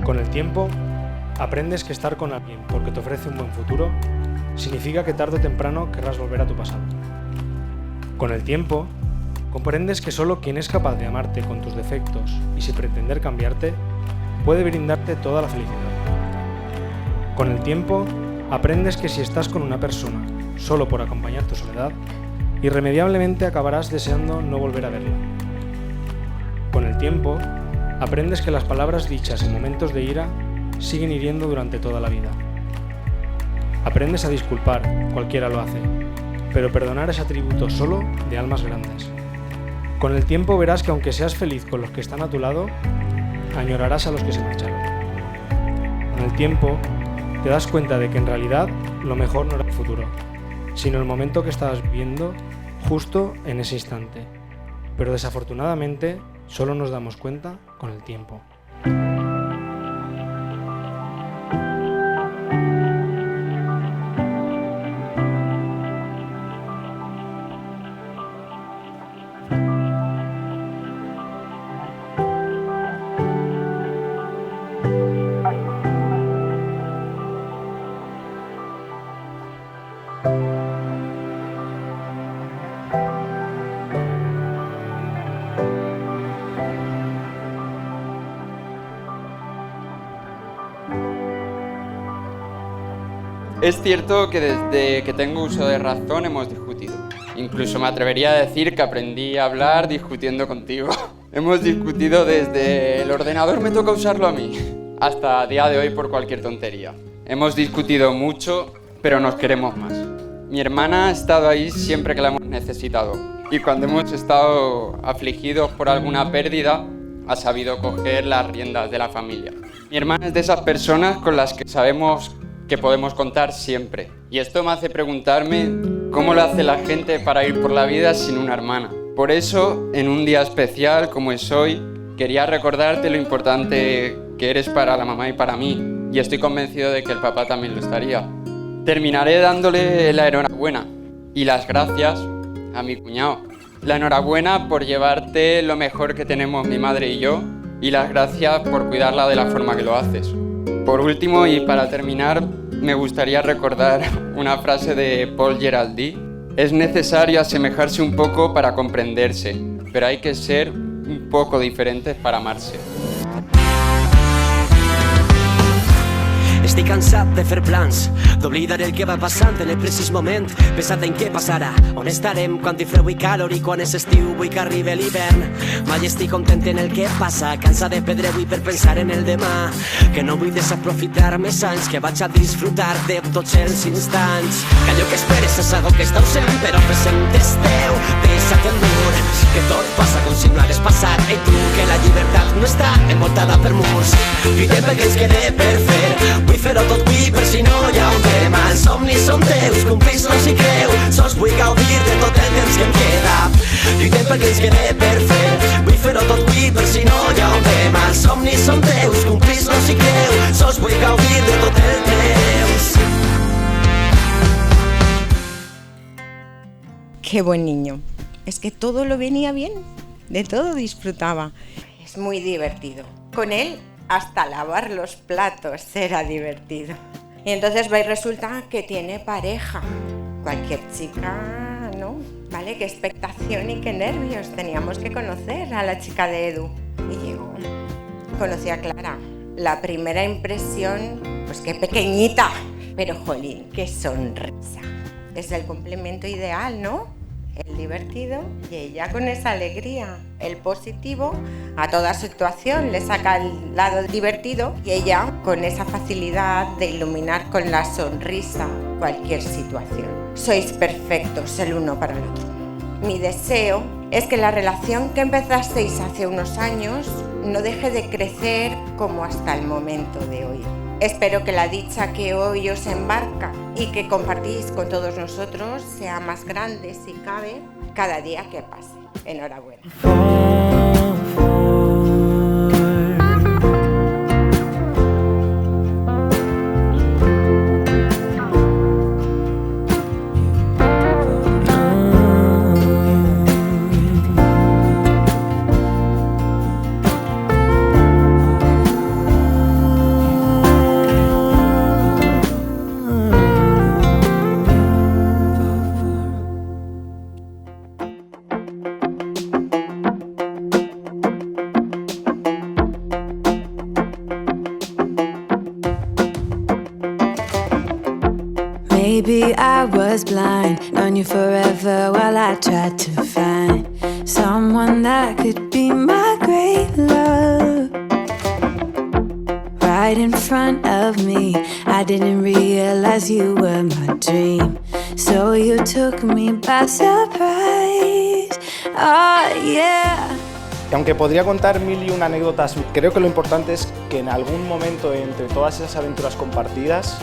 Con el tiempo, aprendes que estar con alguien porque te ofrece un buen futuro significa que tarde o temprano querrás volver a tu pasado. Con el tiempo, comprendes que solo quien es capaz de amarte con tus defectos y sin pretender cambiarte, puede brindarte toda la felicidad. Con el tiempo, aprendes que si estás con una persona solo por acompañar tu soledad, irremediablemente acabarás deseando no volver a verla. Con el tiempo, aprendes que las palabras dichas en momentos de ira siguen hiriendo durante toda la vida. Aprendes a disculpar, cualquiera lo hace, pero perdonar es atributo solo de almas grandes. Con el tiempo verás que aunque seas feliz con los que están a tu lado, añorarás a los que se marcharon. Con el tiempo, te das cuenta de que en realidad lo mejor no era el futuro, sino el momento que estabas viviendo justo en ese instante. Pero desafortunadamente, solo nos damos cuenta con el tiempo. Es cierto que desde que tengo uso de razón hemos discutido. Incluso me atrevería a decir que aprendí a hablar discutiendo contigo. Hemos discutido desde el ordenador me toca usarlo a mí, hasta a día de hoy por cualquier tontería. Hemos discutido mucho, pero nos queremos más. Mi hermana ha estado ahí siempre que la hemos necesitado. Y cuando hemos estado afligidos por alguna pérdida, ha sabido coger las riendas de la familia. Mi hermana es de esas personas con las que sabemos que podemos contar siempre. Y esto me hace preguntarme cómo lo hace la gente para ir por la vida sin una hermana. Por eso, en un día especial como es hoy, quería recordarte lo importante que eres para la mamá y para mí. Y estoy convencido de que el papá también lo estaría. Terminaré dándole la enhorabuena y las gracias a mi cuñado. La enhorabuena por llevarte lo mejor que tenemos mi madre y yo, y las gracias por cuidarla de la forma que lo haces. Por último, y para terminar, me gustaría recordar una frase de Paul Giraldi. Es necesario asemejarse un poco para comprenderse, pero hay que ser un poco diferentes para amarse. Estic cansat de fer plans, d'oblidar el que va passant en el precís moment, pensant en què passarà, on estarem, quan hi fred i calor i quan és estiu, vull que arribi l'hivern. Mai estic content en el que passa, cansat de perdre avui per pensar en el demà, que no vull desaprofitar més anys, que vaig a disfrutar de tots els instants. Que allò que esperes és algo que està ausent, però present és teu, deixa't endur, que tot passa com si no hagués passat, i tu, que la llibertat no està envoltada per murs. Lluitem perquè ens quede per fer, vull fer-ho tot avui per si no hi ha un tema. Els somnis són teus, complir-los i creu, sols vull gaudir de tot el temps que em queda. Lluitem perquè ens quede per fer, vull fer-ho tot avui per si no hi ha un tema. Els somnis són teus, complir-los i creu, sols vull gaudir de tot el temps. Qué buen niño. Es que todo lo venía bien, de todo disfrutaba. Es muy divertido. Con él hasta lavar los platos era divertido. Y entonces va y resulta que tiene pareja. Cualquier chica, ¿no? ¿Vale? Qué expectación y qué nervios. Teníamos que conocer a la chica de Edu. Y llegó. Conocí a Clara. La primera impresión, pues qué pequeñita. Pero jolín, qué sonrisa. Es el complemento ideal, ¿no? El divertido y ella con esa alegría, el positivo a toda situación, le saca el lado divertido y ella con esa facilidad de iluminar con la sonrisa cualquier situación. Sois perfectos el uno para el otro. Mi deseo es que la relación que empezasteis hace unos años no deje de crecer como hasta el momento de hoy. Espero que la dicha que hoy os embarca y que compartís con todos nosotros sea más grande, si cabe, cada día que pase. Enhorabuena. Maybe I was blind, known you forever while I tried to find someone that could be my great love. Right in front of me, I didn't realize you were my dream, so you took me by surprise. Oh yeah. Y aunque podría contar mil y una anécdotas, creo que lo importante es que en algún momento entre todas esas aventuras compartidas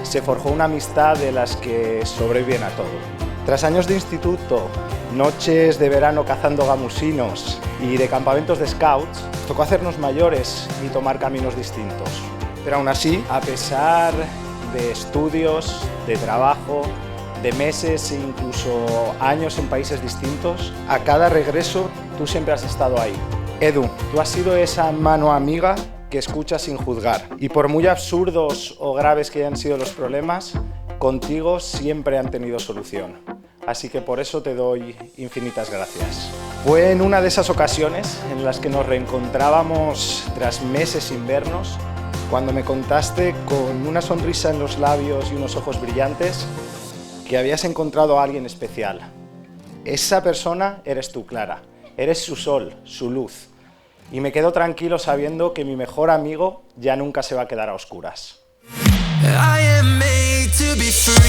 se forjó una amistad de las que sobreviven a todo. Tras años de instituto, noches de verano cazando gamusinos y de campamentos de scouts, tocó hacernos mayores y tomar caminos distintos. Pero aún así, a pesar de estudios, de trabajo, de meses e incluso años en países distintos, a cada regreso tú siempre has estado ahí. Edu, tú has sido esa mano amiga que escucha sin juzgar. Y por muy absurdos o graves que hayan sido los problemas, contigo siempre han tenido solución. Así que por eso te doy infinitas gracias. Fue en una de esas ocasiones en las que nos reencontrábamos tras meses sin vernos, cuando me contaste con una sonrisa en los labios y unos ojos brillantes que habías encontrado a alguien especial. Esa persona eres tú, Clara. Eres su sol, su luz. Y me quedo tranquilo sabiendo que mi mejor amigo ya nunca se va a quedar a oscuras. I am made to be free.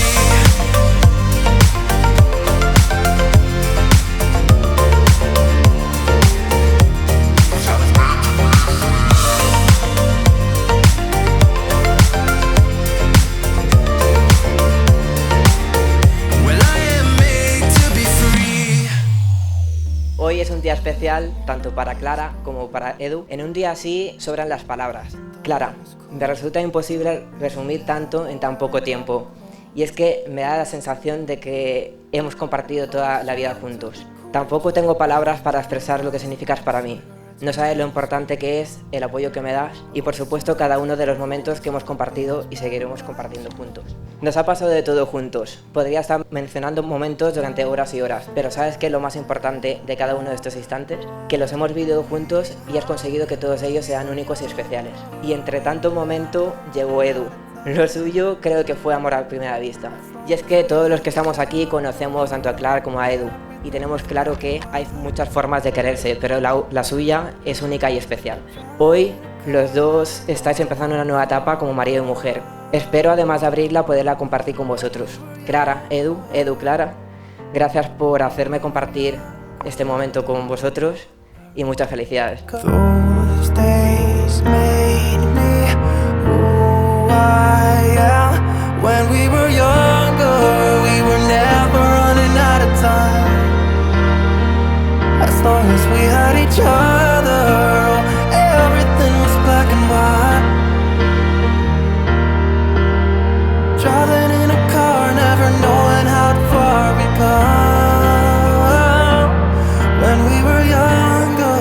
Hoy es un día especial, tanto para Clara como para Edu. En un día así sobran las palabras. Clara, me resulta imposible resumir tanto en tan poco tiempo. Y es que me da la sensación de que hemos compartido toda la vida juntos. Tampoco tengo palabras para expresar lo que significas para mí. No sabes lo importante que es el apoyo que me das y por supuesto cada uno de los momentos que hemos compartido y seguiremos compartiendo juntos. Nos ha pasado de todo juntos. Podría estar mencionando momentos durante horas y horas, pero ¿sabes qué es lo más importante de cada uno de estos instantes? Que los hemos vivido juntos y has conseguido que todos ellos sean únicos y especiales. Y entre tanto momento llegó Edu. Lo suyo creo que fue amor a primera vista. Y es que todos los que estamos aquí conocemos tanto a Clara como a Edu. Y tenemos claro que hay muchas formas de quererse, pero la suya es única y especial. Hoy los dos estáis empezando una nueva etapa como marido y mujer. Espero, además de abrirla, poderla compartir con vosotros. Clara, Edu, Clara, gracias por hacerme compartir este momento con vosotros y muchas felicidades. Those days made me who I am. When we were younger, we were never running out of time. As long as we had each other, everything was black and white. Driving in a car, never knowing how far we'd come. When we were younger,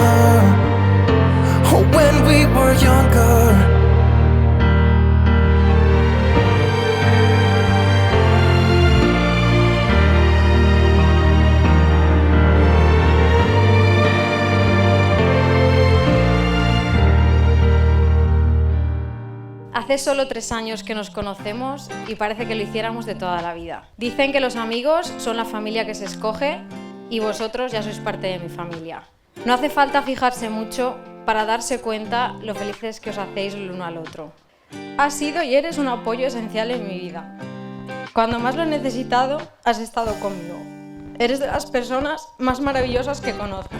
oh, when we were younger. Hace solo 3 años que nos conocemos y parece que lo hiciéramos de toda la vida. Dicen que los amigos son la familia que se escoge y vosotros ya sois parte de mi familia. No hace falta fijarse mucho para darse cuenta lo felices que os hacéis el uno al otro. Has sido y eres un apoyo esencial en mi vida. Cuando más lo he necesitado, has estado conmigo. Eres de las personas más maravillosas que conozco.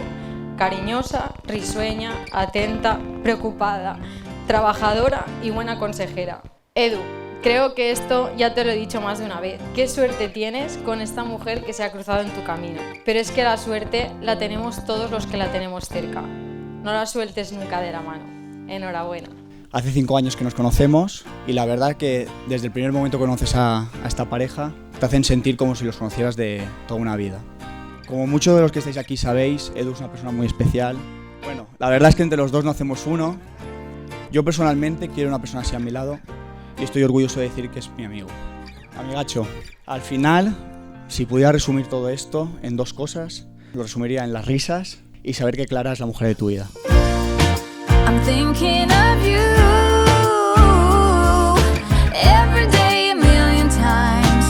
Cariñosa, risueña, atenta, preocupada, trabajadora y buena consejera. Edu, creo que esto ya te lo he dicho más de una vez. Qué suerte tienes con esta mujer que se ha cruzado en tu camino. Pero es que la suerte la tenemos todos los que la tenemos cerca. No la sueltes nunca de la mano. Enhorabuena. Hace 5 años que nos conocemos y la verdad que desde el primer momento que conoces a esta pareja te hacen sentir como si los conocieras de toda una vida. Como muchos de los que estáis aquí sabéis, Edu es una persona muy especial. Bueno, la verdad es que entre los dos no hacemos uno. Yo personalmente quiero una persona así a mi lado y estoy orgulloso de decir que es mi amigo. Amigacho, al final, si pudiera resumir todo esto en 2 cosas, lo resumiría en las risas y saber que Clara es la mujer de tu vida. I'm thinking of you every day, a million times.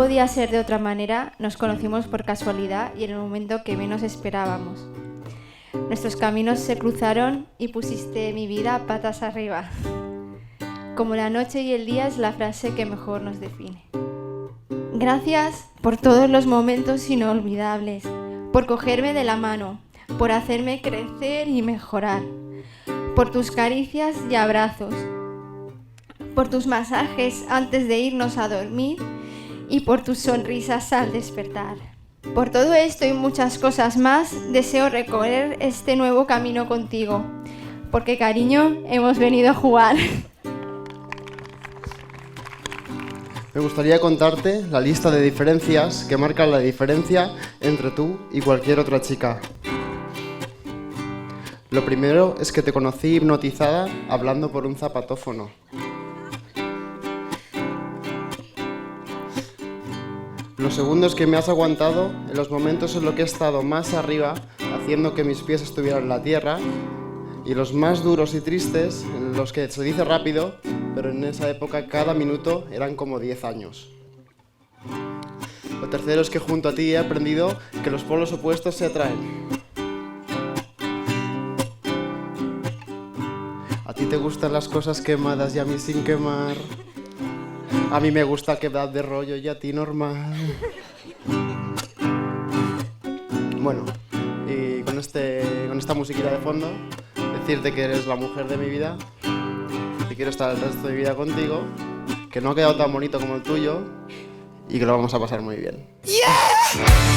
podía ser de otra manera, nos conocimos por casualidad y en el momento que menos esperábamos. Nuestros caminos se cruzaron y pusiste mi vida patas arriba. Como la noche y el día es la frase que mejor nos define. Gracias por todos los momentos inolvidables, por cogerme de la mano, por hacerme crecer y mejorar, por tus caricias y abrazos, por tus masajes antes de irnos a dormir y por tus sonrisas al despertar. Por todo esto y muchas cosas más, deseo recorrer este nuevo camino contigo, porque cariño, hemos venido a jugar. Me gustaría contarte la lista de diferencias que marcan la diferencia entre tú y cualquier otra chica. Lo primero es que te conocí hipnotizada hablando por un zapatófono. Lo segundo es que me has aguantado en los momentos en los que he estado más arriba, haciendo que mis pies estuvieran en la tierra, y los más duros y tristes, en los que se dice rápido, pero en esa época cada minuto eran como 10 años. Lo tercero es que junto a ti he aprendido que los polos opuestos se atraen. A ti te gustan las cosas quemadas y a mí sin quemar. A mí me gusta que da de rollo y a ti normal. Bueno, y con esta musiquita de fondo, decirte que eres la mujer de mi vida, que quiero estar el resto de mi vida contigo, que no ha quedado tan bonito como el tuyo y que lo vamos a pasar muy bien. Yeah!